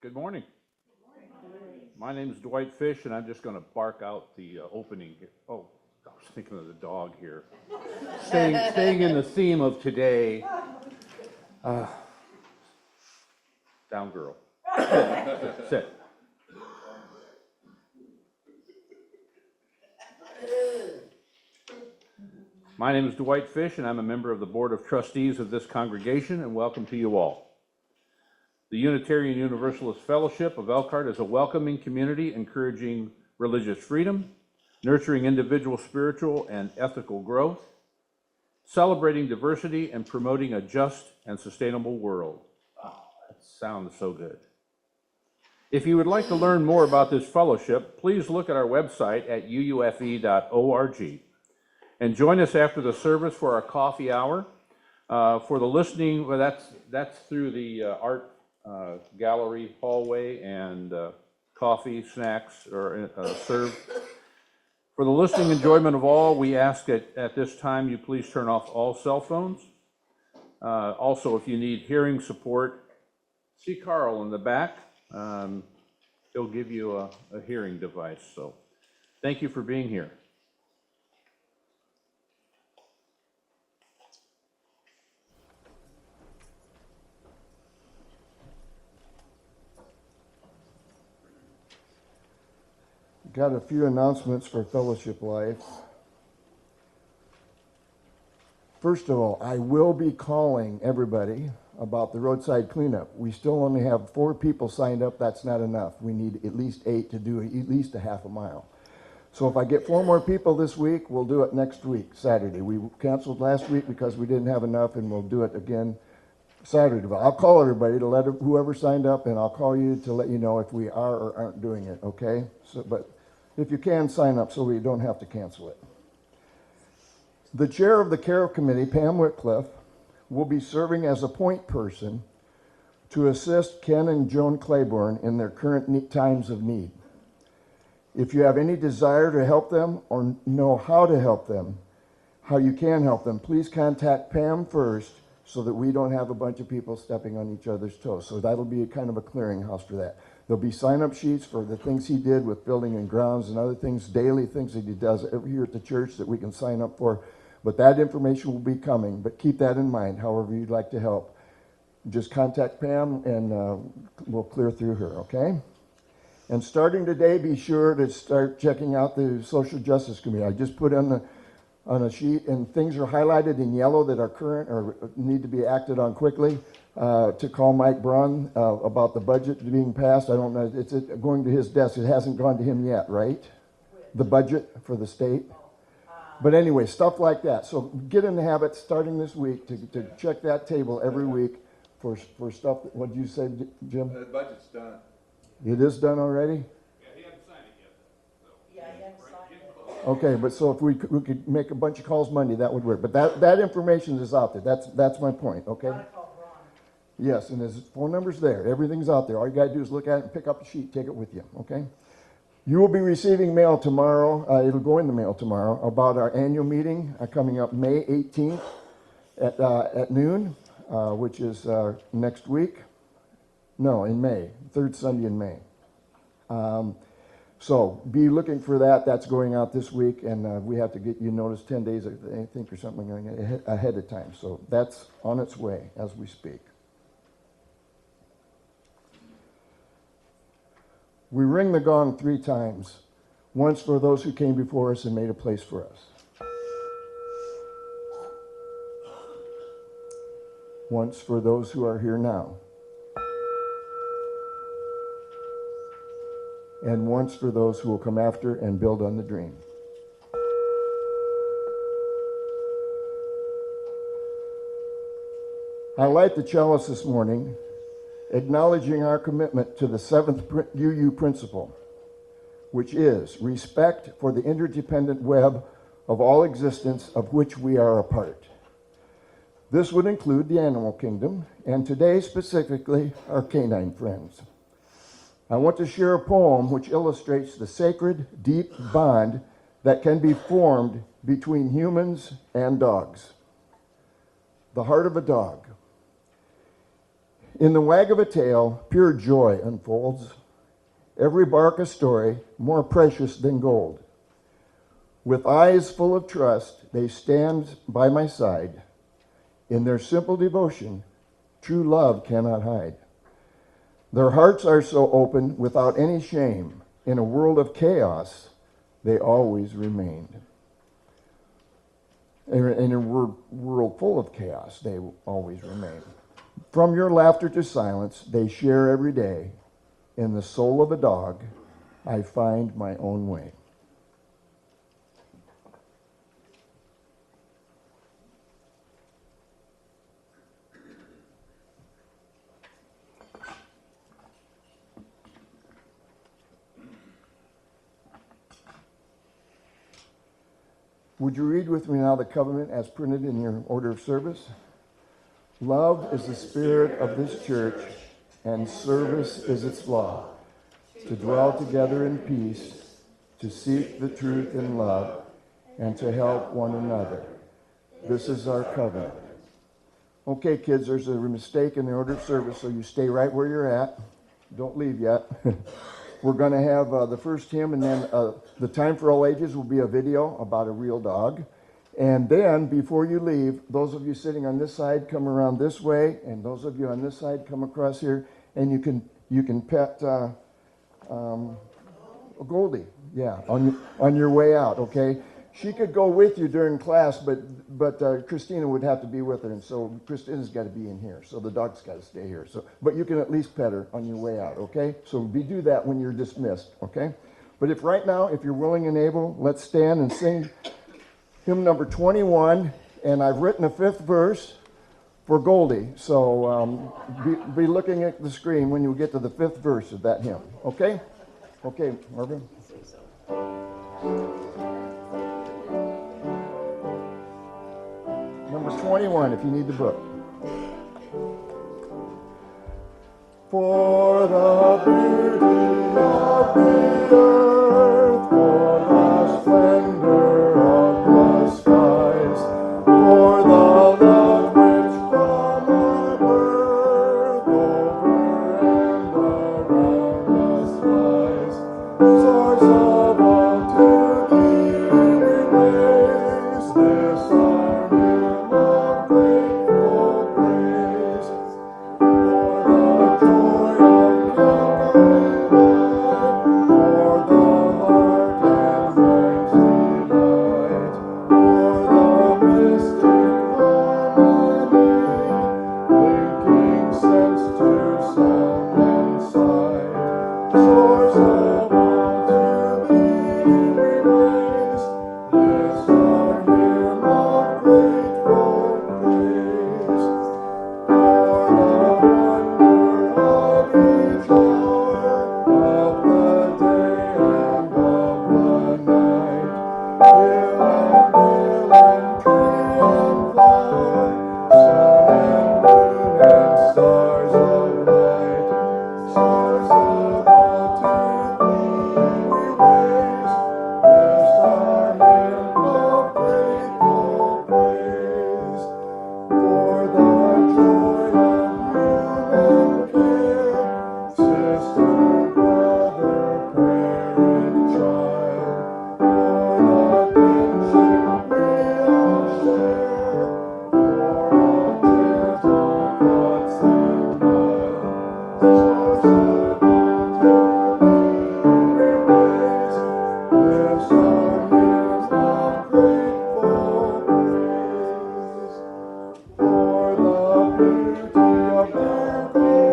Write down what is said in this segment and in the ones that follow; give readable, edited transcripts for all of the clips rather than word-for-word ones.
Good morning. My name is Dwight Fish, and I'm just going to bark out the opening here. Oh, I was thinking of the dog here. Staying in the theme of today. Down, girl. Sit. My name is Dwight Fish, and I'm a member of the Board of Trustees of this congregation, and welcome to you all. The Unitarian Universalist Fellowship of Elkhart is a welcoming community encouraging religious freedom, nurturing individual spiritual and ethical growth, celebrating diversity, and promoting a just and sustainable world. Oh, that sounds so good. If you would like to learn more about this fellowship, please look at our website at uufe.org and join us after the service for our coffee hour. For the listening, well, that's through the art gallery hallway, and coffee, snacks are served. For the listening enjoyment of all, we ask that at this time you please turn off all cell phones. Also, if you need hearing support, see Carl in the back. He'll give you a hearing device. So thank you for being here. Got a few announcements for Fellowship Life. First of all, I will be calling everybody about the roadside cleanup. We still only have 4 people signed up. That's not enough. We need at least 8 to do at least a half a mile. So if I get 4 more people this week, we'll do it next week, Saturday. We canceled last week because we didn't have enough, and we'll do it again Saturday. But I'll call everybody to let whoever signed up, and I'll call you to let you know if we are or aren't doing it, okay? But if you can, sign up so we don't have to cancel it. The chair of the Care Committee, Pam Whitcliffe, will be serving as a point person to assist Ken and Joan Claiborne in their current times of need. If you have any desire to help them or know how to help them, how you can help them, please contact Pam first so that we don't have a bunch of people stepping on each other's toes. So that'll be a kind of a clearinghouse for that. There'll be sign-up sheets for the things he did with building and grounds and other things, daily things that he does every year at the church that we can sign up for. But that information will be coming. But keep that in mind, however you'd like to help. Just contact Pam and we'll clear through her, okay? And starting today, be sure to start checking out the Social Justice Committee. I just put on a sheet, and things are highlighted in yellow that are current or need to be acted on quickly. To call Mike Braun about the budget being passed. I don't know, it's going to his desk. It hasn't gone to him yet, right? The budget for the state. But anyway, stuff like that. So get in the habit starting this week to check that table every week for stuff. What did you say, Jim? The budget's done. It is done already? Yeah, he hasn't signed it yet. So. Yeah, he hasn't signed it. Okay, but so if we could make a bunch of calls Monday, that would work. But that information is out there. That's my point, okay? Gotta call Ron. Yes, and his phone number's there. Everything's out there. All you got to do is look at it and pick up the sheet, take it with you, okay? You will be receiving mail tomorrow. It'll go in the mail tomorrow about our annual meeting coming up May 18th at noon, which is next week. No, in May, 3rd Sunday in May. So be looking for that. That's going out this week, and we have to get you notice 10 days, I think, or something ahead of time. So that's on its way as we speak. We ring the gong 3 times, once for those who came before us and made a place for us. Once for those who are here now. And once for those who will come after and build on the dream. I light the chalice this morning, acknowledging our commitment to the 7th UU principle, which is respect for the interdependent web of all existence of which we are a part. This would include the animal kingdom, and today specifically our canine friends. I want to share a poem which illustrates the sacred, deep bond that can be formed between humans and dogs. The heart of a dog. In the wag of a tail, pure joy unfolds. Every bark a story more precious than gold. With eyes full of trust, they stand by my side. In their simple devotion, true love cannot hide. Their hearts are so open without any shame. In a world of chaos, they always remained. In a world full of chaos, they always remain. From your laughter to silence, they share every day. In the soul of a dog, I find my own way. Would you read with me now the covenant as printed in your order of service? Love is the spirit of this church, and service is its law, to dwell together in peace, to seek the truth in love, and to help one another. This is our covenant. Okay, kids, there's a mistake in the order of service, so you stay right where you're at. Don't leave yet. We're going to have the first hymn, and then the time for all ages will be a video about a real dog. And then, before you leave, those of you sitting on this side come around this way, and those of you on this side come across here, and you can pet Goldie, yeah, on your way out, okay? She could go with you during class, but Christina would have to be with her, and so Christina's got to be in here, so the dog's got to stay here. So, but you can at least pet her on your way out, okay? So do that when you're dismissed, okay? But if right now, if you're willing and able, let's stand and sing hymn number 21, and I've written a 5th verse for Goldie, so be looking at the screen when you get to the 5th verse of that hymn, okay? Okay, Marvin. Number 21, if you need the book. For the beauty of the earth, for the splendor of the skies, for the love which from our birth over and around us lies, source of all to thee we raise this our hymn of grateful praise. For the joy of conquering life, for the heart and mind's delight, for the mystic harmony, linking sense to sound and sight, source of all to thee we raise this our hymn of grateful praise. For the wonder of each hour of the day and of the night, hill and vale and tree and flower, sun and moon and stars of light, source of all to thee we raise this our hymn of grateful praise. For the joy of human care, sister, brother, parent, child, for the kinship we all share, for all gentle thoughts and mild, source of all to thee we raise this our hymn of grateful praise. For the beauty of their beauty,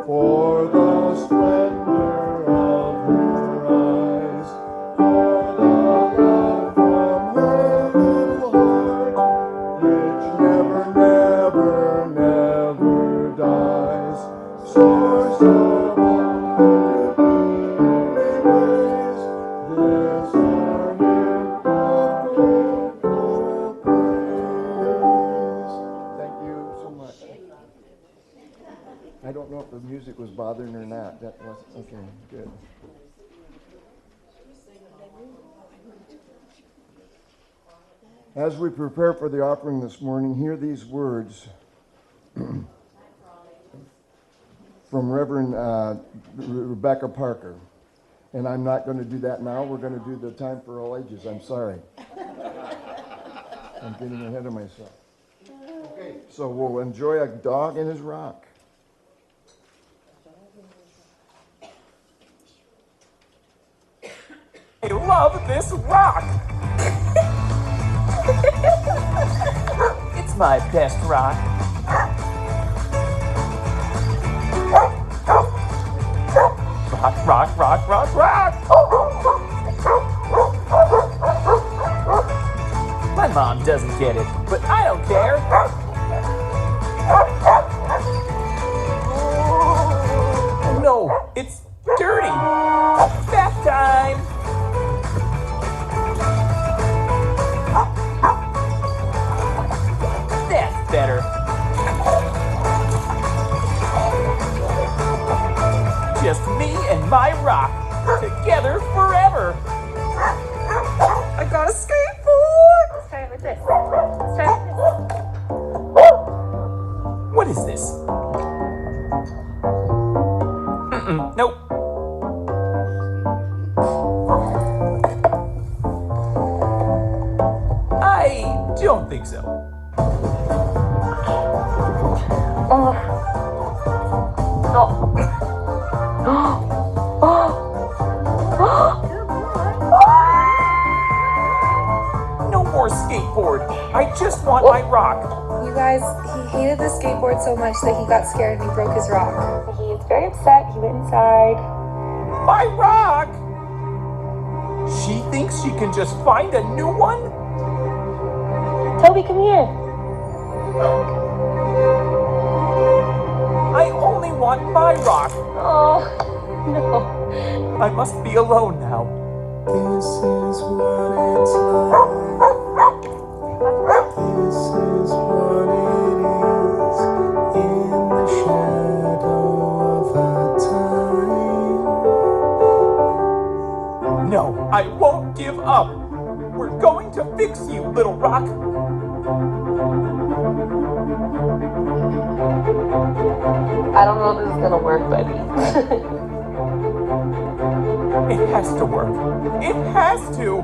for the splendor of her eyes, for the love from her little heart, which never, never dies, source of all to thee we raise this our hymn of grateful praise. Thank you so much. I don't know if the music was bothering or not. That was okay. Good. As we prepare for the offering this morning, hear these words from Reverend Rebecca Parker. And I'm not going to do that now. We're going to do the time for all ages. I'm sorry. I'm getting ahead of myself. Okay, so we'll enjoy a dog and his rock. I love this rock. It's my best rock. Rock, rock, rock, rock, rock. My mom doesn't get it, but I don't care. No, it's dirty. Bath time. That's better. Just me and my rock, together forever. I got a skateboard. Let's try it with this. Let's try it with this. What is this? Nope. I don't think so. You guys, he hated the skateboard so much that he got scared and he broke his rock. He's very upset. He went inside. My rock! She thinks she can just find a new one? Toby, come here. I only want my rock. Oh, no. I must be alone now. This is what it's like. This is what it is in the shadow of a time. No, I won't give up. We're going to fix you, little rock. I don't know if this is gonna work, buddy. It has to work. It has to.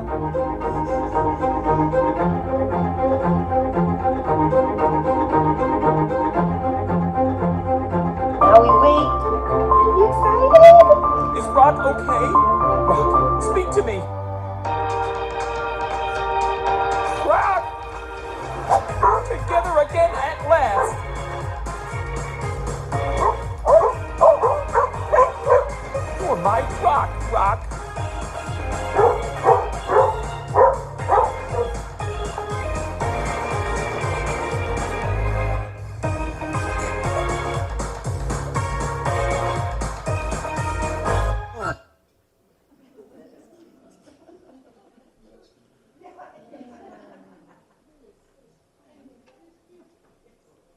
Now we wait. Are you excited? Is Rock okay? Rock, speak to me. Rock! Together again at last. You're my rock, Rock.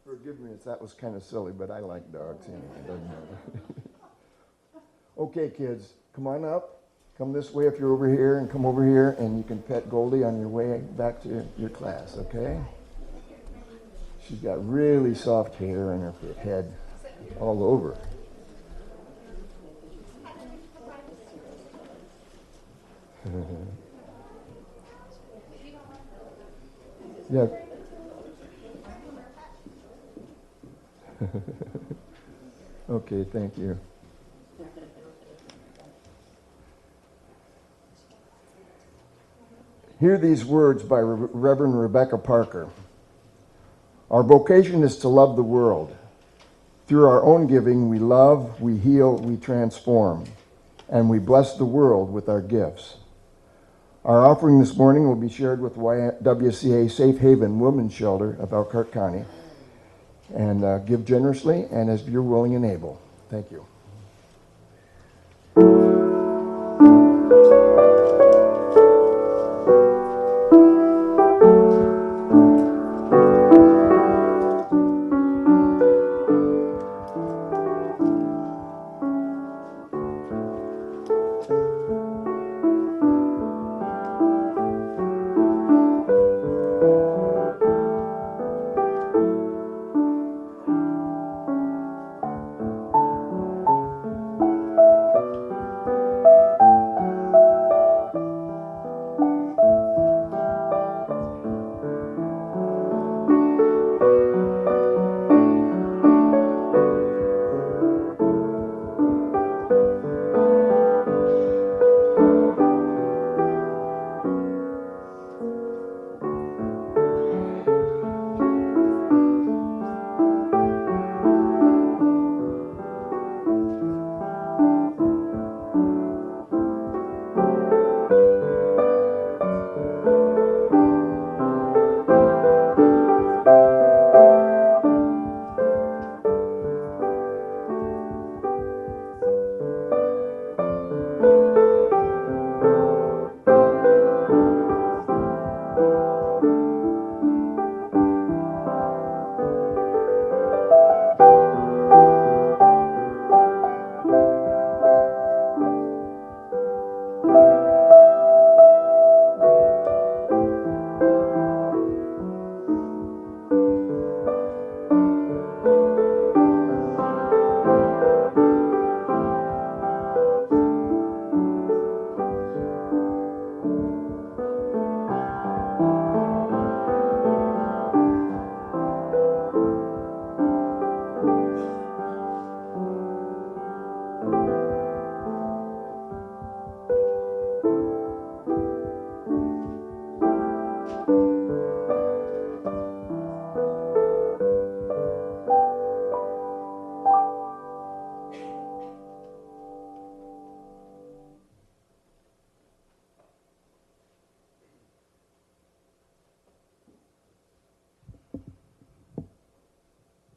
Forgive me if that was kind of silly, but I like dogs. You know, it doesn't matter. Okay, kids, come on up. Come this way if you're over here, and come over here, and you can pet Goldie on your way back to your class, okay? She's got really soft hair on her head, all over. Yeah. Okay, thank you. Hear these words by Reverend Rebecca Parker. Our vocation is to love the world. Through our own giving, we love, we heal, we transform, and we bless the world with our gifts. Our offering this morning will be shared with YWCA Safe Haven Women's Shelter of Elkhart County. And give generously and as you're willing and able. Thank you.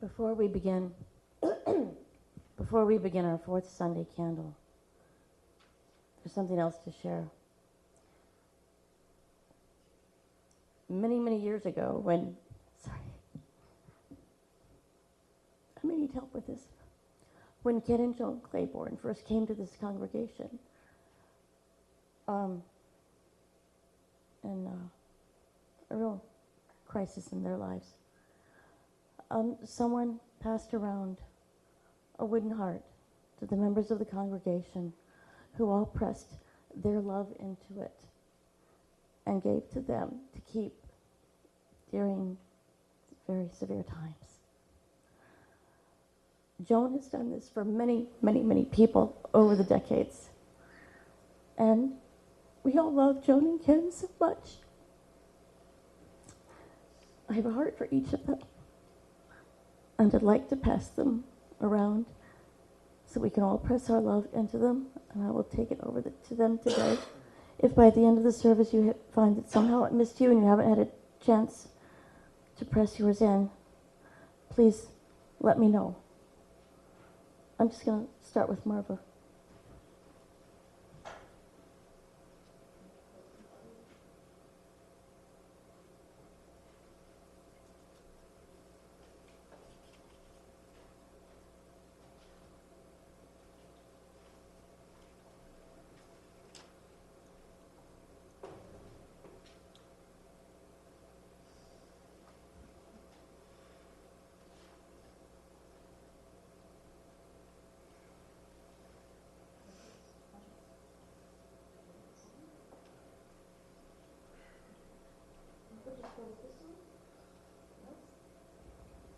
Before we begin, before we begin our fourth Sunday candle, there's something else to share. Many, many years ago, when, sorry, I may need help with this. When Ken and Joan Claiborne first came to this congregation, and a real crisis in their lives, someone passed around a wooden heart to the members of the congregation, who all pressed their love into it and gave to them to keep during very severe times. Joan has done this for many, many, many people over the decades. And we all love Joan and Ken so much. I have a heart for each of them. And I'd like to pass them around so we can all press our love into them. And I will take it over to them today. If by the end of the service you find that somehow it missed you and you haven't had a chance to press yours in, please let me know. I'm just going to start with Marva.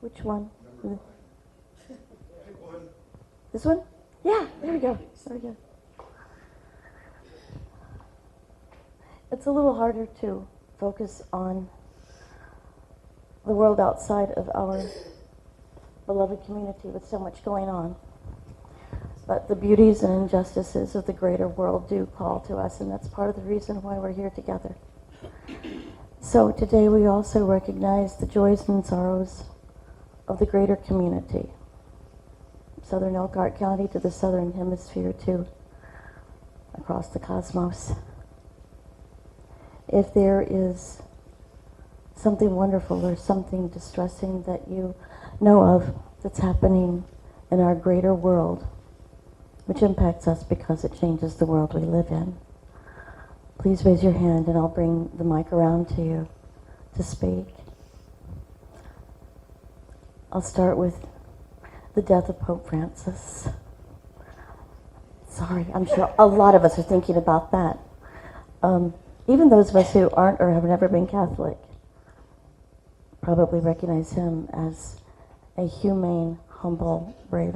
Which one? This one? Yeah, there we go. Very good. It's a little harder to focus on the world outside of our beloved community with so much going on. But the beauties and injustices of the greater world do call to us, and that's part of the reason why we're here together. So today we also recognize the joys and sorrows of the greater community, Southern Elkhart County to the Southern Hemisphere to across the cosmos. If there is something wonderful or something distressing that you know of that's happening in our greater world, which impacts us because it changes the world we live in, please raise your hand and I'll bring the mic around to you to speak. I'll start with the death of Pope Francis. Sorry, I'm sure a lot of us are thinking about that. Even those of us who aren't or have never been Catholic probably recognize him as a humane, humble, brave,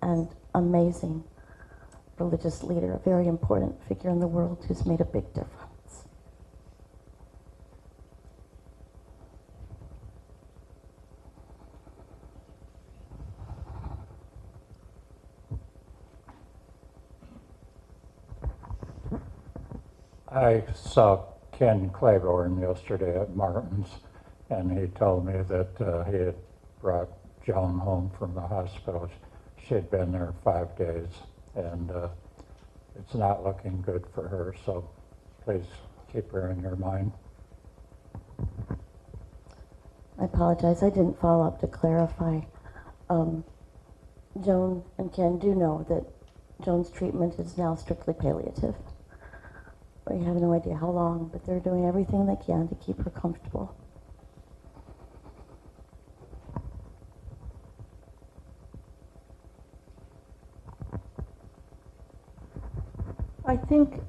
and amazing religious leader, a very important figure in the world who's made a big difference. I saw Ken Claiborne yesterday at Martin's, and he told me that he had brought Joan home from the hospital. She had been there 5 days, and it's not looking good for her, so please keep her in your mind. I apologize, I didn't follow up to clarify. Joan and Ken do know that Joan's treatment is now strictly palliative. We have no idea how long, but they're doing everything they can to keep her comfortable.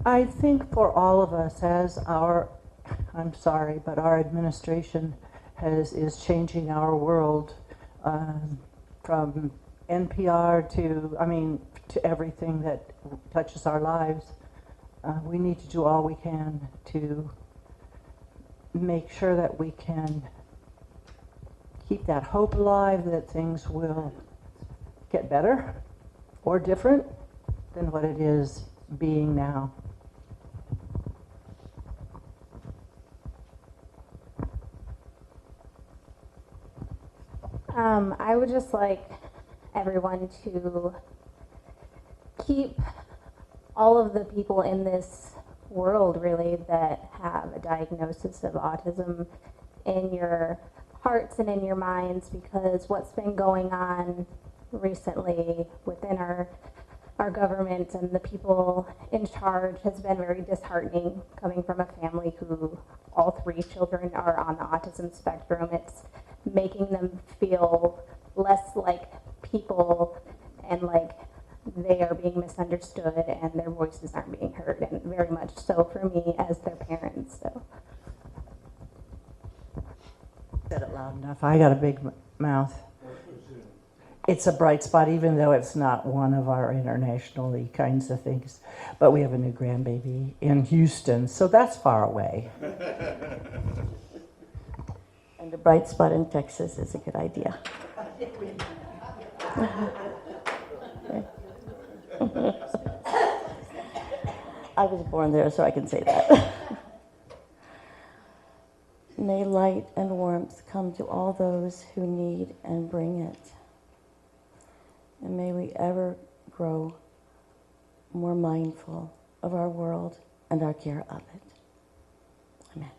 I think for all of us, as our, I'm sorry, but our administration is changing our world from NPR to everything that touches our lives. We need to do all we can to make sure that we can keep that hope alive that things will get better or different than what it is being now. I would just like everyone to keep all of the people in this world really that have a diagnosis of autism in your hearts and in your minds, because what's been going on recently within our government and the people in charge has been very disheartening, coming from a family who all 3 children are on the autism spectrum. It's making them feel less like people and like they are being misunderstood and their voices aren't being heard, and very much so for me as their parents. So. Said it loud enough. I got a big mouth. It's a bright spot, even though it's not one of our internationally kinds of things. But we have a new grandbaby in Houston, so that's far away. And a bright spot in Texas is a good idea. I was born there, so I can say that. May light and warmth come to all those who need and bring it. And may we ever grow more mindful of our world and our care of it. Amen.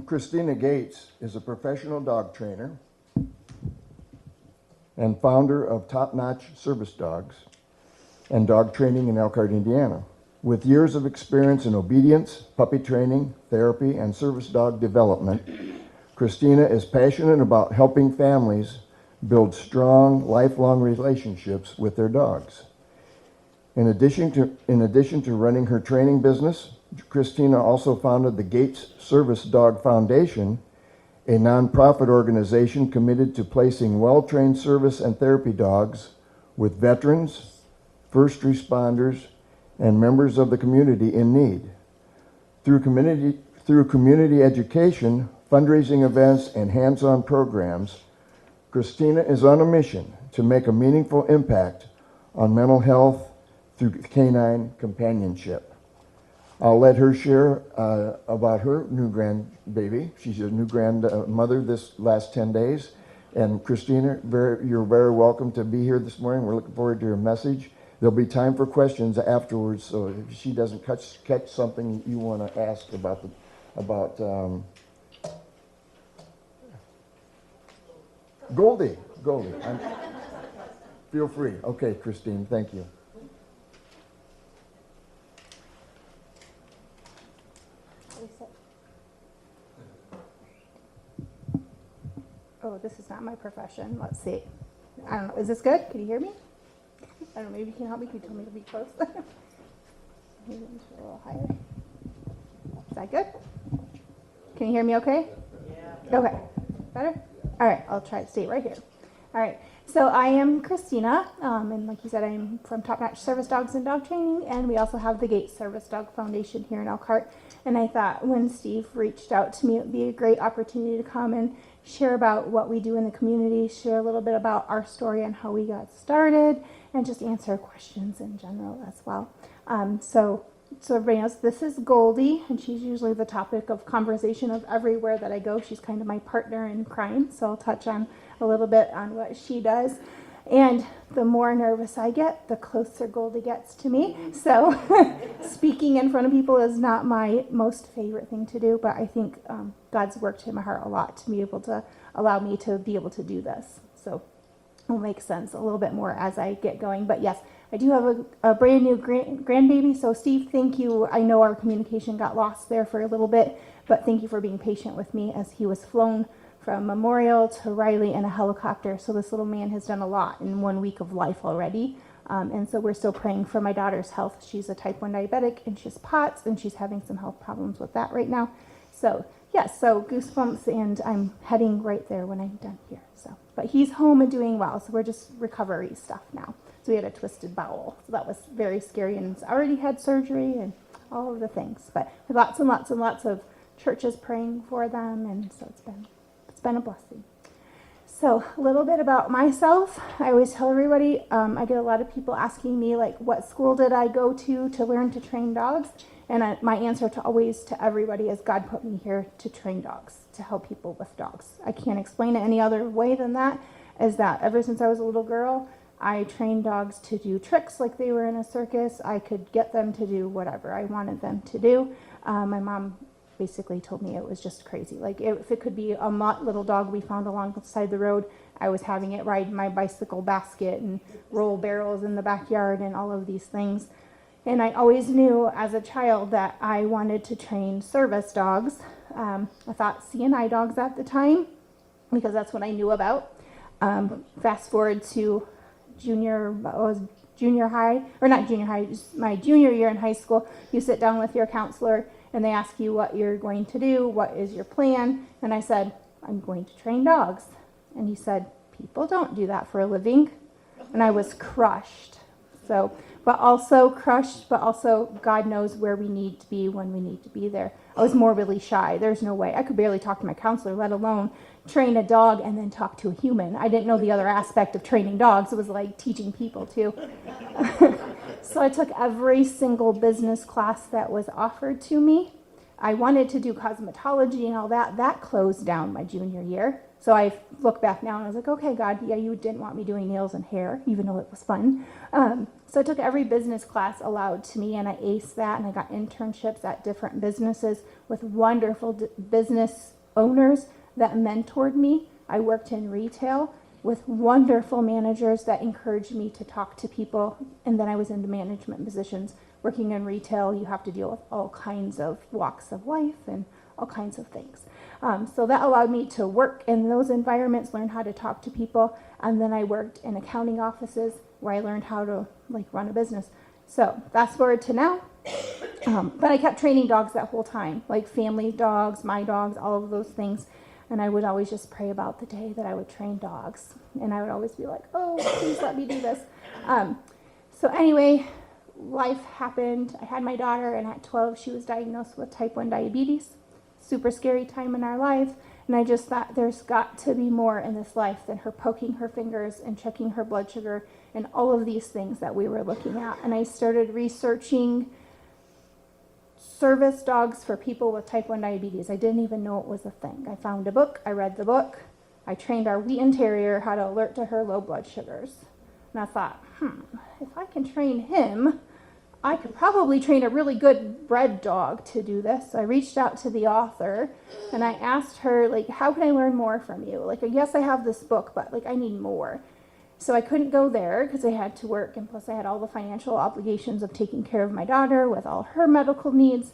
Christina Gates is a professional dog trainer and founder of Top Notch Service Dogs and dog training in Elkhart, Indiana. With years of experience in obedience, puppy training, therapy, and service dog development, Christina is passionate about helping families build strong, lifelong relationships with their dogs. In addition to running her training business, Christina also founded the Gates Service Dog Foundation, a nonprofit organization committed to placing well-trained service and therapy dogs with veterans, first responders, and members of the community in need. Through community education, fundraising events, and hands-on programs, Christina is on a mission to make a meaningful impact on mental health through canine companionship. I'll let her share about her new grandbaby. She's a new grandmother this last 10 days. And Christina, you're very welcome to be here this morning. We're looking forward to your message. There'll be time for questions afterwards, so if she doesn't catch something you want to ask about Goldie. Feel free. Okay, Christine, thank you. Oh, this is not my profession. Let's see. I don't know. Is this good? Can you hear me? I don't know. Maybe you can help me. Can you tell me to be close? Maybe a little higher. Is that good? Can you hear me okay? Yeah. Okay. Better? All right. I'll try to stay right here. All right. So I am Christina, and like you said, I'm from Top Notch Service Dogs and Dog Training, and we also have the Gates Service Dog Foundation here in Elkhart. And I thought when Steve reached out to me, it would be a great opportunity to come and share about what we do in the community, share a little bit about our story and how we got started, and just answer questions in general as well. So everybody knows this is Goldie, and she's usually the topic of conversation of everywhere that I go. She's kind of my partner in crime, so I'll touch on a little bit on what she does. And the more nervous I get, the closer Goldie gets to me. So speaking in front of people is not my most favorite thing to do, but I think God's worked in my heart a lot to be able to allow me to be able to do this. So it'll make sense a little bit more as I get going. But yes, I do have a brand new grandbaby. So Steve, thank you. I know our communication got lost there for a little bit, but thank you for being patient with me as he was flown from Memorial to Riley in a helicopter. So this little man has done a lot in 1 week of life already. And so we're still praying for my daughter's health. She's a type 1 diabetic and she has POTS and she's having some health problems with that right now. So yes, so goosebumps, and I'm heading right there when I'm done here. So, but he's home and doing well. So we're just recovery stuff now. So we had a twisted bowel. So that was very scary, and it's already had surgery and all of the things. But lots and lots and lots of churches praying for them, and so it's been a blessing. So a little bit about myself. I always tell everybody, I get a lot of people asking me, like, what school did I go to learn to train dogs? And my answer to everybody is God put me here to train dogs, to help people with dogs. I can't explain it any other way than that, is that ever since I was a little girl, I trained dogs to do tricks like they were in a circus. I could get them to do whatever I wanted them to do. My mom basically told me it was just crazy. Like, if it could be a mutt little dog we found alongside the road, I was having it ride my bicycle basket and roll barrels in the backyard and all of these things. And I always knew as a child that I wanted to train service dogs. I thought CNI dogs at the time, because that's what I knew about. Fast forward to junior high, or not junior high, just my junior year in high school. You sit down with your counselor and they ask you what you're going to do, what is your plan? And I said, I'm going to train dogs. And he said, people don't do that for a living. And I was crushed. But also God knows where we need to be when we need to be there. I was morbidly shy. There's no way. I could barely talk to my counselor, let alone train a dog and then talk to a human. I didn't know the other aspect of training dogs. It was like teaching people too. So I took every single business class that was offered to me. I wanted to do cosmetology and all that. That closed down my junior year. So I look back now and I was like, okay, God, yeah, you didn't want me doing nails and hair, even though it was fun. So I took every business class allowed to me, and I aced that, and I got internships at different businesses with wonderful business owners that mentored me. I worked in retail with wonderful managers that encouraged me to talk to people, and then I was into management positions. Working in retail, you have to deal with all kinds of walks of life and all kinds of things. So that allowed me to work in those environments, learn how to talk to people, and then I worked in accounting offices where I learned how to run a business. So fast forward to now, but I kept training dogs that whole time, like family dogs, my dogs, all of those things. And I would always just pray about the day that I would train dogs. And I would always be like, oh, please let me do this. So anyway, life happened. I had my daughter, and at 12, she was diagnosed with type 1 diabetes. Super scary time in our life. And I just thought there's got to be more in this life than her poking her fingers and checking her blood sugar and all of these things that we were looking at. And I started researching service dogs for people with type 1 diabetes. I didn't even know it was a thing. I found a book, I read the book, I trained our Wheaton Terrier how to alert to her low blood sugars. And I thought, if I can train him, I could probably train a really good bred dog to do this. So I reached out to the author and I asked her, how can I learn more from you? Yes, I have this book, but I need more. So I couldn't go there because I had to work, and plus I had all the financial obligations of taking care of my daughter with all her medical needs.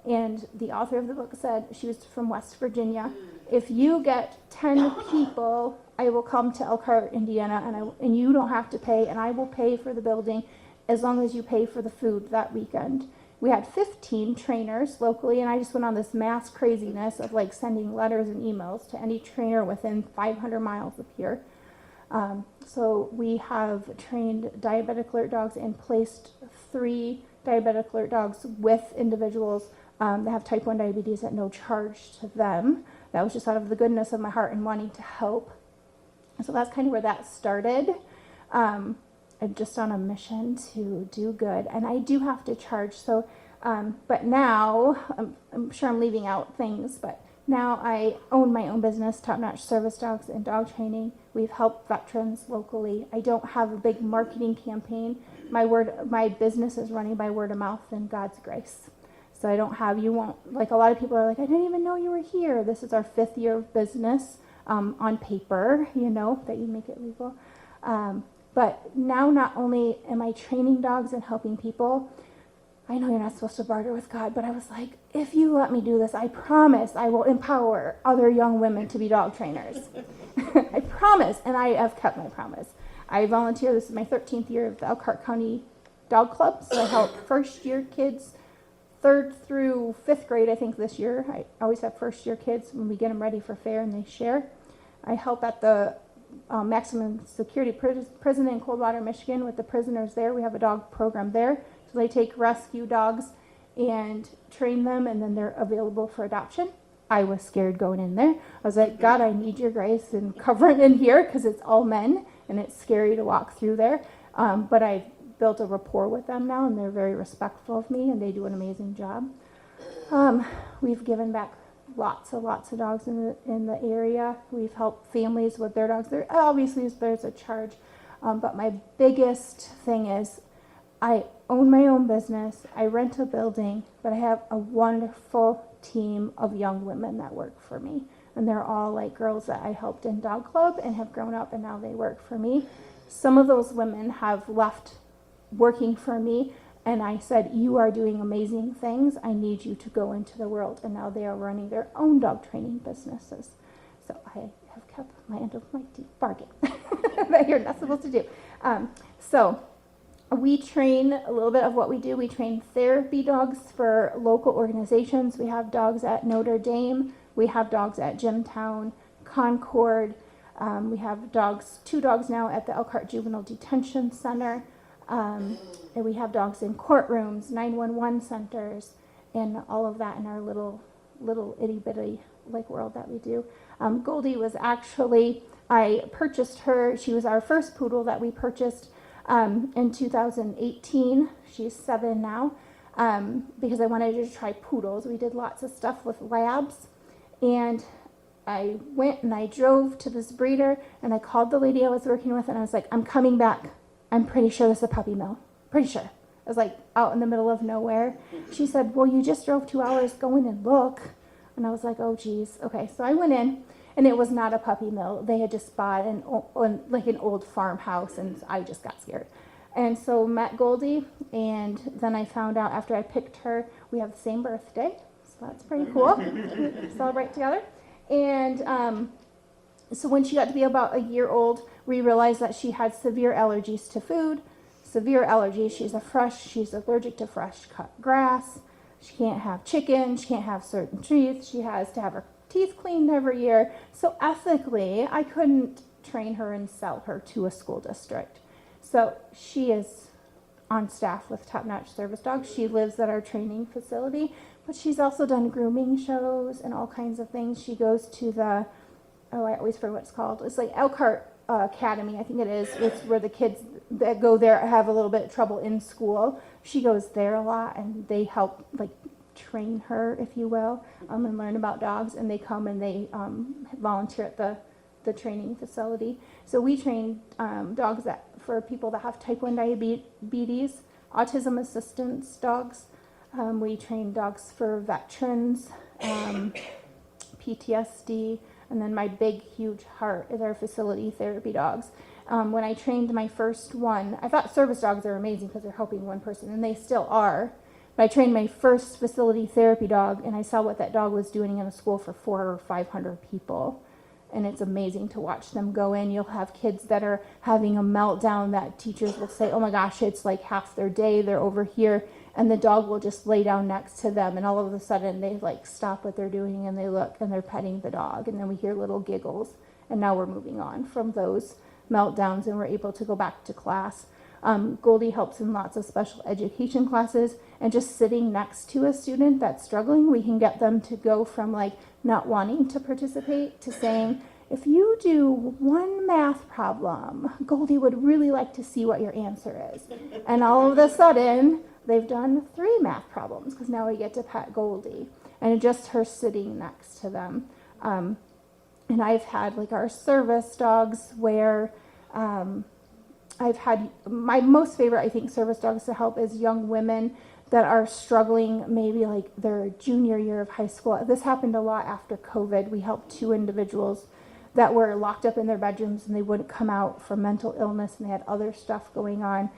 And the author of the book said, she was from West Virginia, if you get 10 people, I will come to Elkhart, Indiana, and you don't have to pay, and I will pay for the building as long as you pay for the food that weekend. We had 15 trainers locally, and I just went on this mass craziness of sending letters and emails to any trainer within 500 miles of here. So we have trained diabetic alert dogs and placed 3 diabetic alert dogs with individuals that have type 1 diabetes at no charge to them. That was just out of the goodness of my heart and wanting to help. So that's kind of where that started. I'm just on a mission to do good, and I do have to charge. So, but now, I'm sure I'm leaving out things, but now I own my own business, Top Notch Service Dogs and Dog Training. We've helped veterans locally. I don't have a big marketing campaign. My business is running by word of mouth and God's grace. So I don't have, a lot of people are like, I didn't even know you were here. This is our 5th year of business on paper, that you make it legal. But now not only am I training dogs and helping people, I know you're not supposed to barter with God, but I was like, if you let me do this, I promise I will empower other young women to be dog trainers. I promise, and I have kept my promise. I volunteer, this is my 13th year of the Elkhart County Dog Club, so I help first-year kids, 3rd through 5th grade, I think this year. I always have first-year kids when we get them ready for fair and they share. I help at the maximum security prison in Coldwater, Michigan with the prisoners there. We have a dog program there. So they take rescue dogs and train them, and then they're available for adoption. I was scared going in there. I was like, God, I need your grace and covering in here because it's all men and it's scary to walk through there. But I've built a rapport with them now, and they're very respectful of me, and they do an amazing job. We've given back lots of dogs in the area. We've helped families with their dogs. Obviously, there's a charge, but my biggest thing is I own my own business. I rent a building, but I have a wonderful team of young women that work for me, and they're all like girls that I helped in dog club and have grown up, and now they work for me. Some of those women have left working for me, and I said, you are doing amazing things. I need you to go into the world. And now they are running their own dog training businesses. So I have kept my end of my bargain that you're not supposed to do. So we train a little bit of what we do. We train therapy dogs for local organizations. We have dogs at Notre Dame. We have dogs at Jimtown, Concord. We have two dogs now at the Elkhart Juvenile Detention Center. And we have dogs in courtrooms, 911 centers, and all of that in our little itty bitty like world that we do. Goldie was actually, I purchased her. She was our first poodle that we purchased in 2018. She's 7 now, because I wanted to try poodles. We did lots of stuff with labs, and I went and I drove to this breeder, and I called the lady I was working with, and I was like, I'm coming back. I'm pretty sure this is a puppy mill. Pretty sure. I was like out in the middle of nowhere. She said, well, you just drove 2 hours. Go in and look. And I was like, oh, geez. Okay, so I went in, and it was not a puppy mill. They had just bought an old farmhouse, and I just got scared. And so met Goldie, and then I found out after I picked her, we have the same birthday. So that's pretty cool. We celebrate together. And so when she got to be about a year old, we realized that she had severe allergies to food, severe allergies. She's allergic to fresh cut grass. She can't have chicken. She can't have certain treats. She has to have her teeth cleaned every year. So ethically, I couldn't train her and sell her to a school district. So she is on staff with Top Notch Service Dogs. She lives at our training facility, but she's also done grooming shows and all kinds of things. She goes to the, I always forget what it's called. It's like Elkhart Academy, I think it is. It's where the kids that go there have a little bit of trouble in school. She goes there a lot, and they help like train her, if you will, and learn about dogs. And they come and they volunteer at the training facility. So we train dogs for people that have type 1 diabetes, autism assistance dogs. We train dogs for veterans, PTSD. And then my big, huge heart is our facility therapy dogs. When I trained my first one, I thought service dogs are amazing because they're helping one person, and they still are. But I trained my first facility therapy dog, and I saw what that dog was doing in a school for 400 or 500 people. And it's amazing to watch them go in. You'll have kids that are having a meltdown that teachers will say, oh my gosh, it's like half their day, they're over here. And the dog will just lay down next to them, and all of a sudden they like stop what they're doing and they look and they're petting the dog, and then we hear little giggles, and now we're moving on from those meltdowns and we're able to go back to class. Goldie helps in lots of special education classes, and just sitting next to a student that's struggling, we can get them to go from like not wanting to participate to saying, if you do one math problem, Goldie would really like to see what your answer is. And all of a sudden, they've done 3 math problems because now we get to pet Goldie, and just her sitting next to them. And I've had like our service dogs where I've had my most favorite, I think, service dogs to help is young women that are struggling, maybe like their junior year of high school. This happened a lot after COVID. We helped 2 individuals that were locked up in their bedrooms, and they wouldn't come out for mental illness, and they had other stuff going on.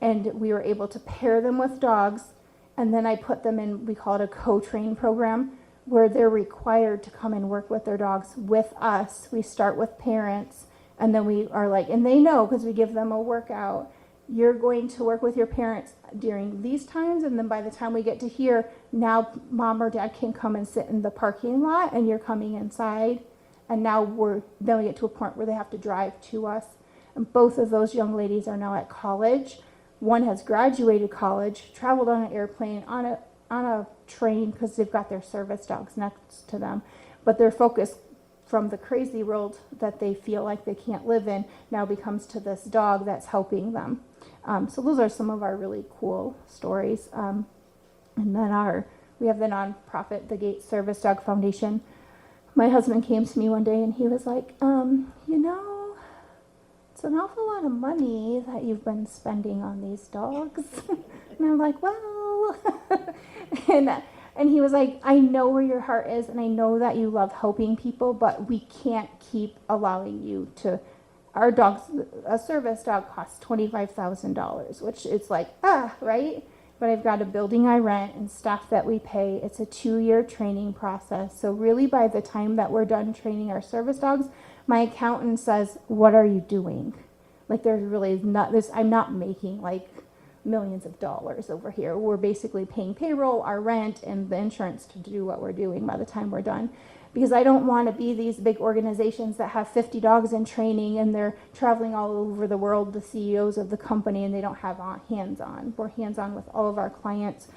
And we were able to pair them with dogs, and then I put them in, we call it a co-train program, where they're required to come and work with their dogs with us. We start with parents, and then we are like, and they know because we give them a workout, you're going to work with your parents during these times, and then by the time we get to here, now mom or dad can come and sit in the parking lot, and you're coming inside, and now then we get to a point where they have to drive to us. And both of those young ladies are now at college. One has graduated college, traveled on an airplane, on on a train because they've got their service dogs next to them, but their focus from the crazy world that they feel like they can't live in now becomes to this dog that's helping them. So those are some of our really cool stories. And then we have the nonprofit, the Gates Service Dog Foundation. My husband came to me one day and he was like, it's an awful lot of money that you've been spending on these dogs. And I'm like, well, and he was like, I know where your heart is and I know that you love helping people, but we can't keep allowing you to, our dogs, a service dog costs $25,000, which is like, right? But I've got a building I rent and staff that we pay. It's a 2-year training process. So really by the time that we're done training our service dogs, my accountant says, what are you doing? Like there's really not this, I'm not making like millions of dollars over here. We're basically paying payroll, our rent, and the insurance to do what we're doing by the time we're done. Because I don't want to be these big organizations that have 50 dogs in training and they're traveling all over the world, the CEOs of the company, and they don't have hands-on. We're hands-on with all of our clients.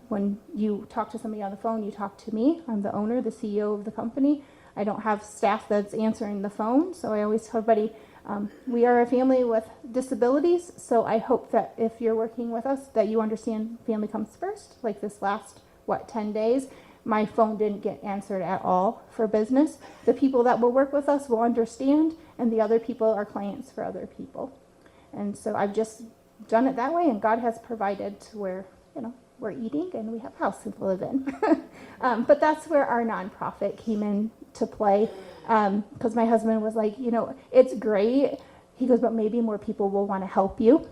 When you talk to somebody on the phone, you talk to me. I'm the owner, the CEO of the company. I don't have staff that's answering the phone, so I always tell everybody, we are a family with disabilities, so I hope that if you're working with us, that you understand family comes first. Like this last, 10 days, my phone didn't get answered at all for business. The people that will work with us will understand, and the other people are clients for other people. And so I've just done it that way, and God has provided to where, we're eating and we have a house to live in. But that's where our nonprofit came into play, because my husband was like, it's great. He goes, but maybe more people will want to help you.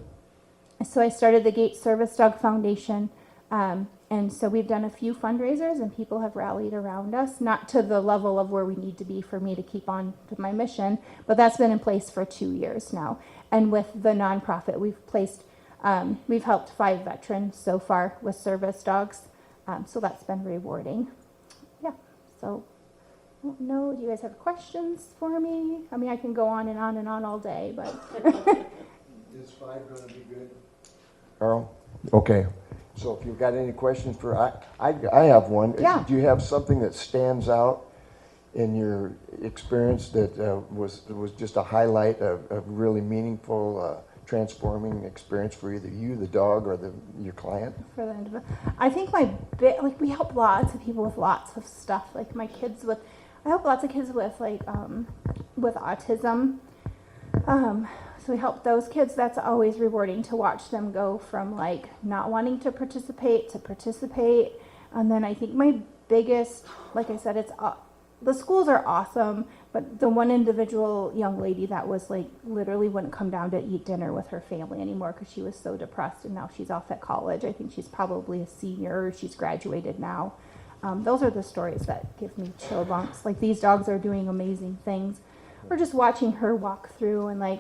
So I started the Gates Service Dog Foundation, and so we've done a few fundraisers and people have rallied around us, not to the level of where we need to be for me to keep on with my mission, but that's been in place for 2 years now. And with the nonprofit, we've helped 5 veterans so far with service dogs, so that's been rewarding. Yeah, so I don't know, do you guys have questions for me? I mean, I can go on and on and on all day, but. Is 5 going to be good? Carl? Okay. So if you've got any questions for, I have one. Yeah. Do you have something that stands out in your experience that was just a highlight of really meaningful, transforming experience for either you, the dog, or your client? For the individual, I think we help lots of people with lots of stuff. Like I help lots of kids with with autism. So we help those kids. That's always rewarding to watch them go from not wanting to participate to participate. And then I think my biggest, like I said, it's the schools are awesome, but the one individual young lady that was literally wouldn't come down to eat dinner with her family anymore because she was so depressed, and now she's off at college. I think she's probably a senior, or she's graduated now. Those are the stories that give me chill bumps. These dogs are doing amazing things. Or just watching her walk through and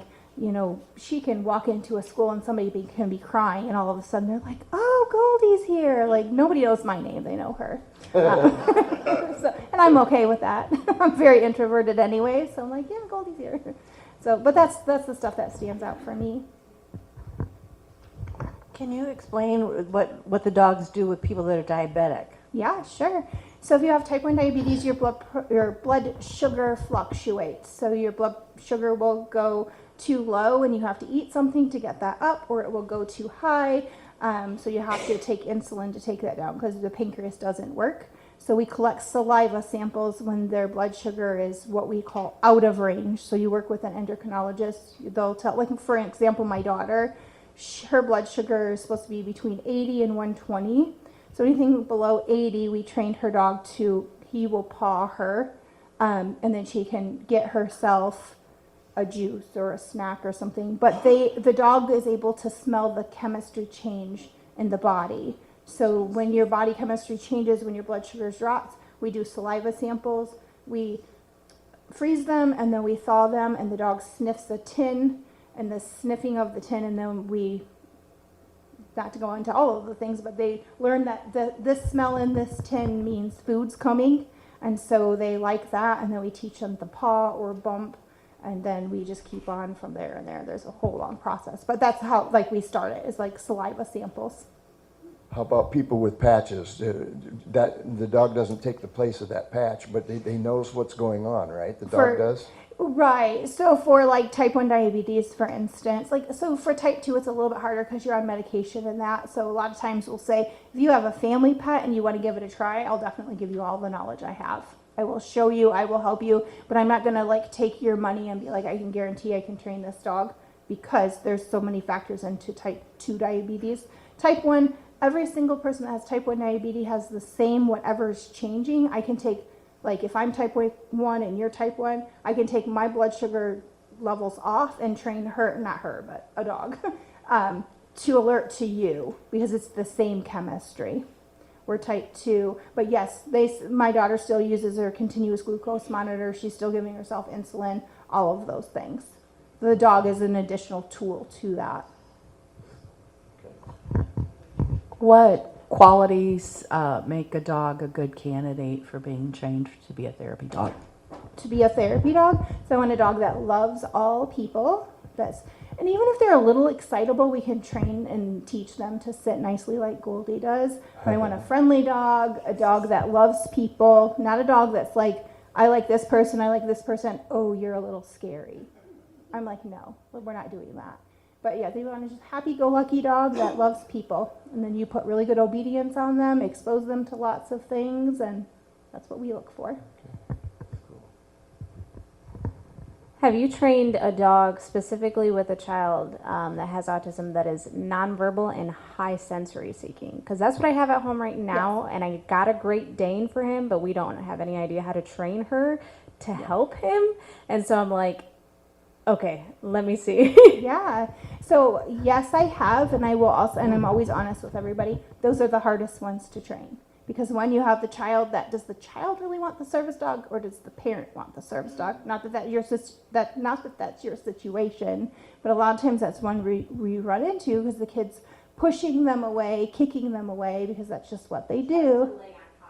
she can walk into a school and somebody can be crying and all of a sudden they're like, oh, Goldie's here. Nobody knows my name, they know her. And I'm okay with that. I'm very introverted anyway, so I'm like, yeah, Goldie's here. But that's the stuff that stands out for me. Can you explain what the dogs do with people that are diabetic? Yeah, sure. So if you have type 1 diabetes, your blood sugar fluctuates. So your blood sugar will go too low and you have to eat something to get that up, or it will go too high. So you have to take insulin to take that down because the pancreas doesn't work. So we collect saliva samples when their blood sugar is what we call out of range. So you work with an endocrinologist. They'll tell, for example, my daughter, her blood sugar is supposed to be between 80 and 120. So anything below 80, we trained her dog he will paw her, and then she can get herself a juice or a snack or something. But the dog is able to smell the chemistry change in the body. So when your body chemistry changes, when your blood sugar drops, we do saliva samples, we freeze them, and then we thaw them, and the dog sniffs a tin, and the sniffing of the tin, and then not to go into all of the things, but they learn that this smell in this tin means food's coming, and so they like that, and then we teach them the paw or bump, and then we just keep on from there and there. There's a whole long process, but that's how we start it, is saliva samples. How about people with patches? That the dog doesn't take the place of that patch, but they knows what's going on, right? The dog does? Right. So for like type 1 diabetes, for instance, like, so for type 2, it's a little bit harder because you're on medication and that. So a lot of times we'll say, if you have a family pet and you want to give it a try, I'll definitely give you all the knowledge I have. I will show you, I will help you, but I'm not going to like take your money and be like, I can guarantee I can train this dog, because there's so many factors into type 2 diabetes. Type 1, every single person that has type 1 diabetes has the same whatever's changing. I can take, like if I'm type 1 and you're type 1, I can take my blood sugar levels off and train her, not her, but a dog, to alert to you, because it's the same chemistry. We're type 2, but yes, my daughter still uses her continuous glucose monitor. She's still giving herself insulin, all of those things. The dog is an additional tool to that. What qualities make a dog a good candidate for being trained to be a therapy dog? To be a therapy dog, so I want a dog that loves all people. And even if they're a little excitable, we can train and teach them to sit nicely like Goldie does. But I want a friendly dog, a dog that loves people, not a dog that's like, I like this person, oh, you're a little scary. I'm like, no, we're not doing that. But yeah, they want a just happy-go-lucky dog that loves people. And then you put really good obedience on them, expose them to lots of things, and that's what we look for. Have you trained a dog specifically with a child that has autism that is nonverbal and high sensory seeking? Because that's what I have at home right now, and I got a Great Dane for him, but we don't have any idea how to train her to help him. And so I'm like, okay, let me see. Yeah. So yes, I have, and I will also, and I'm always honest with everybody, those are the hardest ones to train. Because when you have the child, does the child really want the service dog, or does the parent want the service dog? Not that that's your situation, but a lot of times that's one we run into, because the kid's pushing them away, kicking them away, because that's just what they do.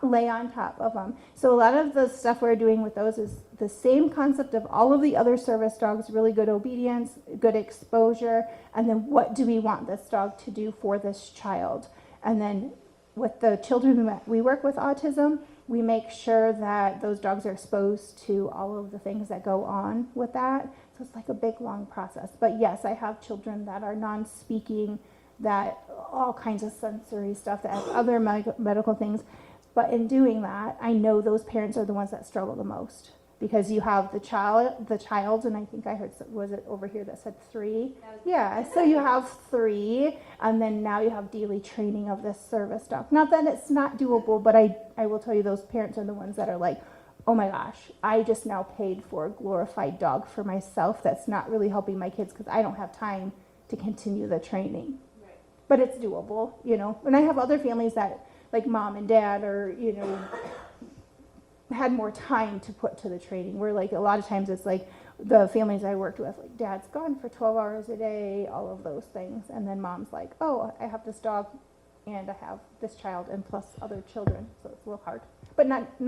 Lay on top of them. So a lot of the stuff we're doing with those is the same concept of all of the other service dogs: really good obedience, good exposure, and then what do we want this dog to do for this child? And then with the children we work with autism, we make sure that those dogs are exposed to all of the things that go on with that. So it's like a big, long process. But yes, I have children that are non-speaking, that all kinds of sensory stuff, that have other medical things. But in doing that, I know those parents are the ones that struggle the most, because you have the child, and I think I heard, was it over here that said 3? Yeah, so you have 3, and then now you have daily training of this service dog. Not that it's not doable, but I will tell you, those parents are the ones that are like, oh my gosh, I just now paid for a glorified dog for myself that's not really helping my kids because I don't have time to continue the training. Right. But it's doable, you know. And I have other families that, like mom and dad, or, you know, had more time to put to the training, where like a lot of times it's like the families I worked with, like dad's gone for 12 hours a day, all of those things, and then mom's like, oh, I have this dog and I have this child and plus other children, so it's a little hard, but not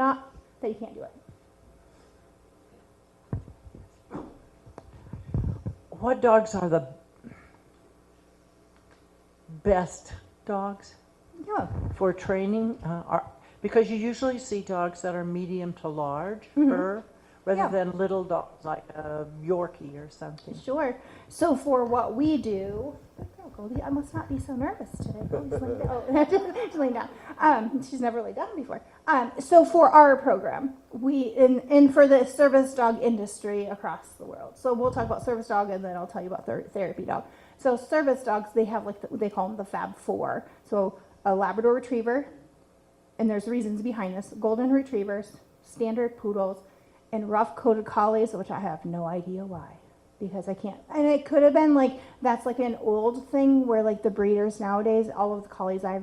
that you can't do it. What dogs are the best dogs for training? Because you usually see dogs that are medium to large, rather than little dogs like a Yorkie or something. Sure. So for what we do, Goldie, I must not be so nervous today. She's laying down. She's never laid down before. So for our program, and for the service dog industry across the world. So we'll talk about service dog, and then I'll tell you about therapy dog. So service dogs, they have they call them the Fab 4. So a Labrador Retriever, and there's reasons behind this: Golden Retrievers, Standard Poodles, and rough-coated Collies, which I have no idea why, because I can't. And it could have been like, that's like an old thing where like the breeders nowadays, all of the Collies I've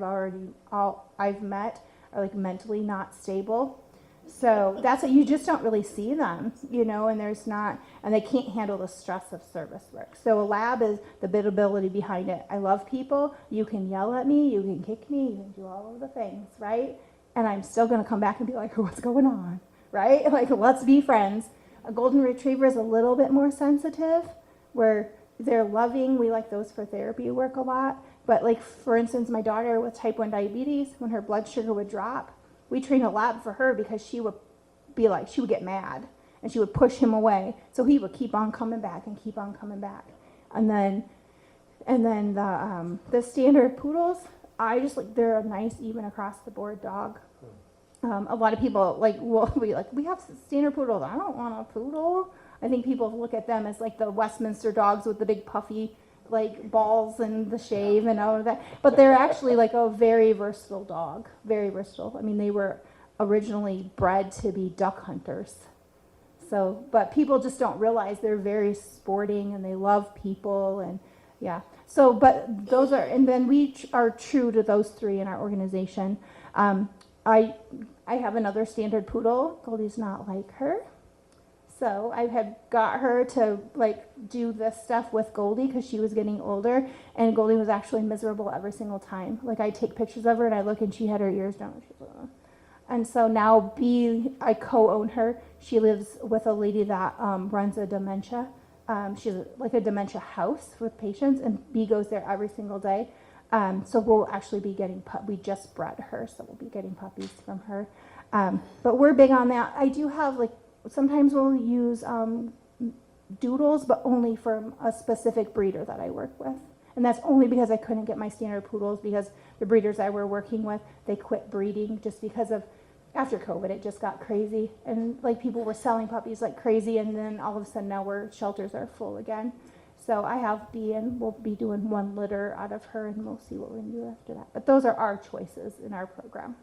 met are like mentally not stable. So that's what, you just don't really see them, you know, and they can't handle the stress of service work. So a lab is the ability behind it. I love people. You can yell at me, you can kick me, you can do all of the things, right? And I'm still going to come back and be like, what's going on, right? Like, let's be friends. A Golden Retriever is a little bit more sensitive, where they're loving. We like those for therapy work a lot. But like, for instance, my daughter with type 1 diabetes, when her blood sugar would drop, we trained a lab for her because she would get mad and she would push him away. So he would keep on coming back and keep on coming back. And then the standard poodles, I just like, they're a nice, even across the board dog. A lot of people will be like, we have standard poodles. I don't want a poodle. I think people look at them as like the Westminster dogs with the big puffy like balls and the shave and all of that. But they're actually like a very versatile dog, very versatile. I mean, they were originally bred to be duck hunters. So, but people just don't realize they're very sporting and they love people and yeah. So, but those are, and then we are true to those three in our organization. I have another standard poodle. Goldie's not like her. So I had got her to like do this stuff with Goldie because she was getting older, and Goldie was actually miserable every single time. Like I take pictures of her and I look and she had her ears down. And she's like, "Ugh." And so now I co-own her. She lives with a lady that runs a dementia. She's like a dementia house with patients, and B goes there every single day. So we'll actually be getting, we just bred her, so we'll be getting puppies from her. But we're big on that. I do have like, sometimes we'll use doodles, but only from a specific breeder that I work with. And that's only because I couldn't get my standard poodles because the breeders I were working with, they quit breeding just because of, after COVID, it just got crazy. And like people were selling puppies like crazy, and then all of a sudden now shelters are full again. So I have B, and we'll be doing 1 litter out of her, and we'll see what we're going to do after that. But those are our choices in our program.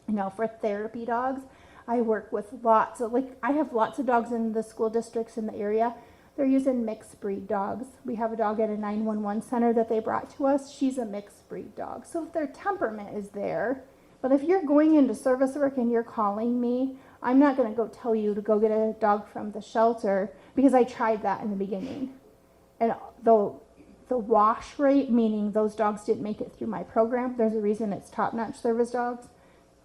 Now for therapy dogs, I work with I have lots of dogs in the school districts in the area. They're using mixed breed dogs. We have a dog at a 911 center that they brought to us. She's a mixed breed dog. So if their temperament is there, but if you're going into service work and you're calling me, I'm not going to go tell you to go get a dog from the shelter because I tried that in the beginning. And the wash rate, meaning those dogs didn't make it through my program, there's a reason it's top-notch service dogs.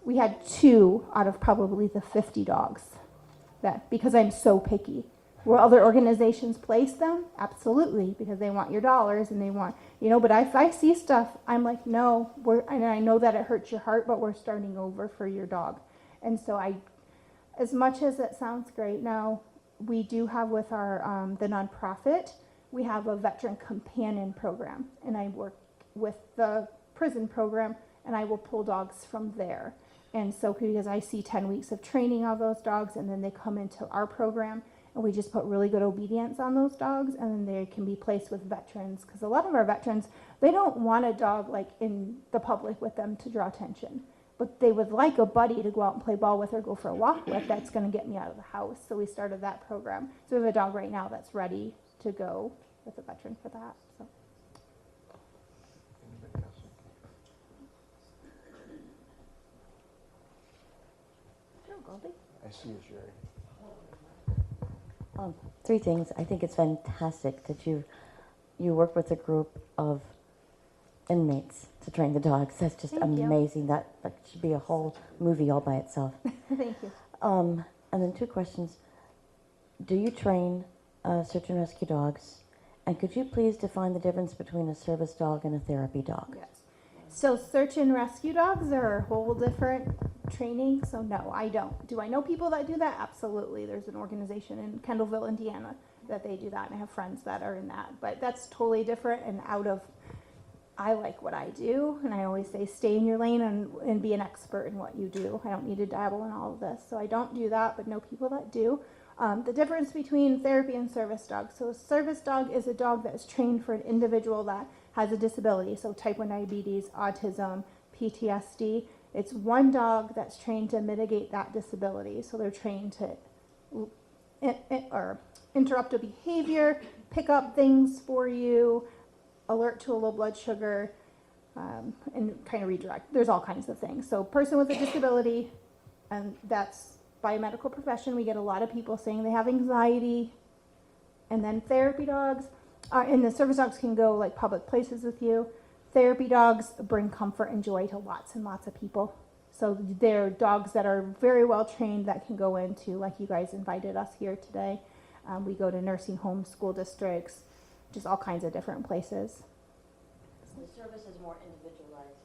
We had 2 out of probably the 50 dogs because I'm so picky. Will other organizations place them? Absolutely, because they want your dollars and they want, but if I see stuff, I'm like, no, and I know that it hurts your heart, but we're starting over for your dog. And so as much as it sounds great, now we do have with our, the nonprofit, we have a veteran companion program, and I work with the prison program, and I will pull dogs from there. And so because I see 10 weeks of training of those dogs, and then they come into our program, and we just put really good obedience on those dogs, and then they can be placed with veterans. Because a lot of our veterans, they don't want a dog like in the public with them to draw attention. But they would like a buddy to go out and play ball with or go for a walk with that's going to get me out of the house. So we started that program. So we have a dog right now that's ready to go with a veteran for that. So. Goldie? I see you, Sherry. 3 things. I think it's fantastic that you work with a group of inmates to train the dogs. That's just amazing. That should be a whole movie all by itself. Thank you. And then 2 questions. Do you train search and rescue dogs? And could you please define the difference between a service dog and a therapy dog? Yes. So search and rescue dogs are a whole different training. So no, I don't. Do I know people that do that? Absolutely. There's an organization in Kendallville, Indiana that they do that, and I have friends that are in that. But that's totally different and I like what I do, and I always say stay in your lane and be an expert in what you do. I don't need to dabble in all of this. So I don't do that, but know people that do. The difference between therapy and service dog. So a service dog is a dog that is trained for an individual that has a disability, so type 1 diabetes, autism, PTSD. It's one dog that's trained to mitigate that disability. So they're trained to interrupt a behavior, pick up things for you, alert to a low blood sugar, and kind of redirect. There's all kinds of things. So person with a disability, and that's by a medical profession. We get a lot of people saying they have anxiety. And then therapy dogs, and the service dogs can go like public places with you. Therapy dogs bring comfort and joy to lots and lots of people. So they're dogs that are very well trained that can go into, like you guys invited us here today. We go to nursing homes, school districts, just all kinds of different places. The service is more individualized.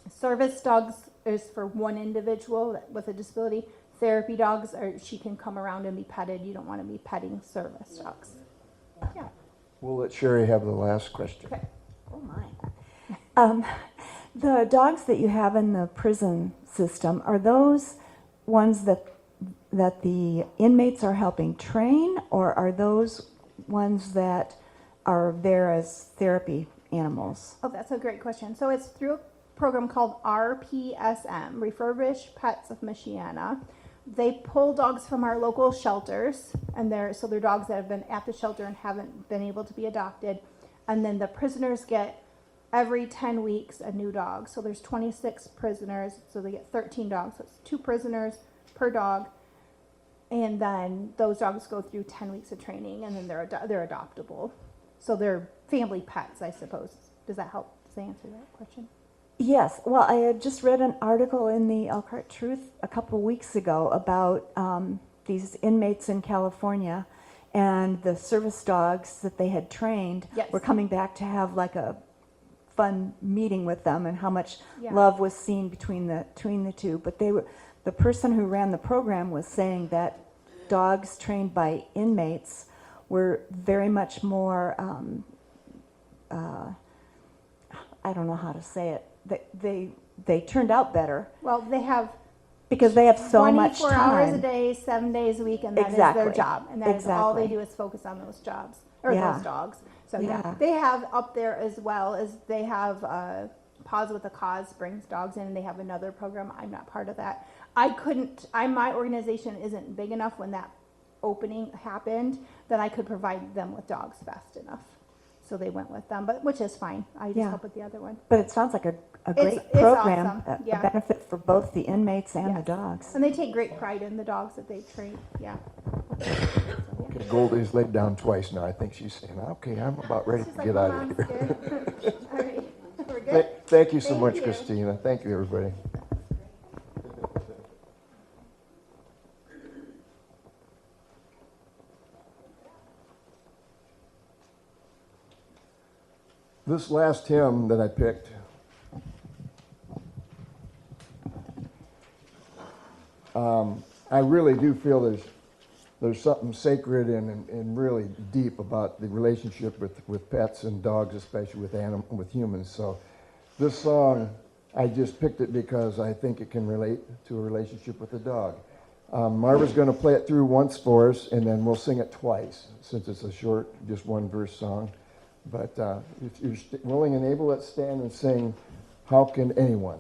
Service dogs is for one individual with a disability. Therapy dogs are, she can come around and be petted. You don't want to be petting service dogs. Yeah. We'll let Sherry have the last question. Okay. Oh my. The dogs that you have in the prison system, are those ones that the inmates are helping train, or are those ones that are there as therapy animals? Oh, that's a great question. So it's through a program called RPSM, Refurbished Pets of Michiana. They pull dogs from our local shelters, and they're dogs that have been at the shelter and haven't been able to be adopted. And then the prisoners get every 10 weeks a new dog. So there's 26 prisoners, so they get 13 dogs. So it's 2 prisoners per dog. And then those dogs go through 10 weeks of training, and then they're adoptable. So they're family pets, I suppose. Does that help? Does that answer that question? Yes. Well, I had just read an article in the Elkhart Truth a couple of weeks ago about these inmates in California, and the service dogs that they had trained were coming back to have like a fun meeting with them, and how much love was seen between the two. But the person who ran the program was saying that dogs trained by inmates were very much more, I don't know how to say it, they turned out better. Well, they have, because they have so much time. 24 hours a day, 7 days a week, and that is their job. And that is all they do is focus on those jobs, or those dogs. So they have up there, as well as they have Paws with a Cause brings dogs in, and they have another program. I'm not part of that. My organization isn't big enough when that opening happened that I could provide them with dogs fast enough. So they went with them, which is fine. I just help with the other one. But it sounds like a great It's program, awesome. a benefit for both the inmates and the dogs. And they take great pride in the dogs that they train. Yeah. Okay, Goldie's laid down twice now. I think she's saying, okay, I'm about ready to get out of here. All right. We're good? Thank you so much, Christina. Thank you, everybody. This last hymn that I picked, I really do feel there's something sacred and really deep about the relationship with pets and dogs, especially with humans. So this song, I just picked it because I think it can relate to a relationship with a dog. Marva's going to play it through once for us, and then we'll sing it twice, since it's a short, just one verse song. But if you're willing and able, let's stand and sing, How Can Anyone?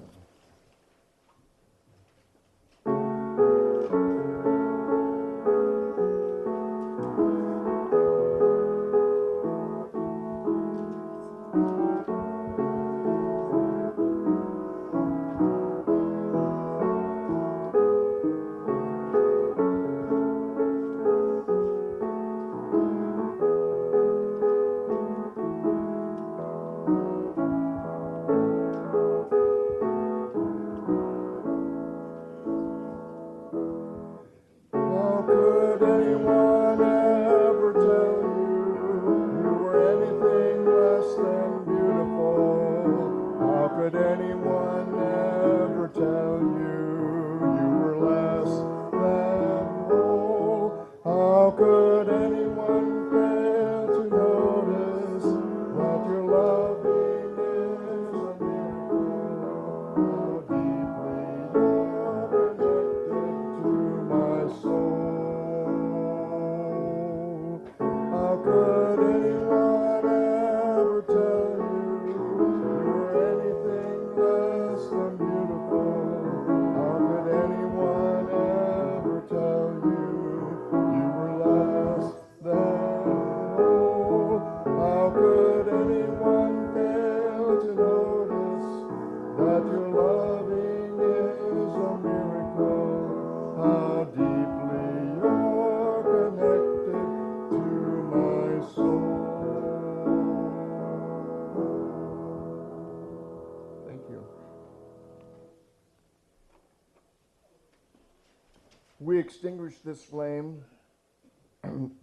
We extinguish this flame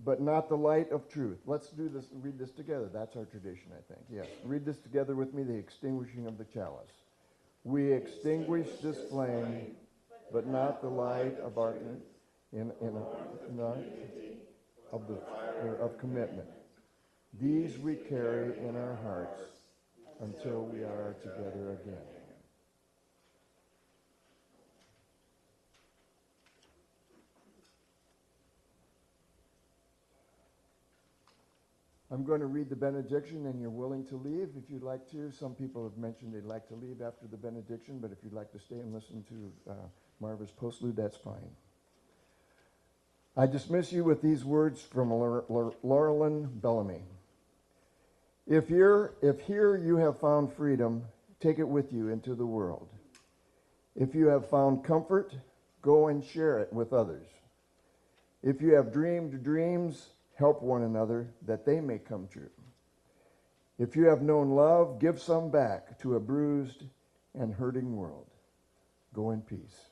but not the light of truth. Let's do this, read this together. That's our tradition, I think. Yes. Read this together with me, the extinguishing of the chalice. We extinguish this flame, but not the light of our of commitment. These we carry in our hearts until we are together again. I'm going to read the benediction, and you're willing to leave if you'd like to. Some people have mentioned they'd like to leave after the benediction, but if you'd like to stay and listen to Marva's postlude, that's fine. I dismiss you with these words from Laurelyn Bellamy. If here you have found freedom, take it with you into the world. If you have found comfort, go and share it with others. If you have dreamed dreams, help one another that they may come true. If you have known love, give some back to a bruised and hurting world. Go in peace.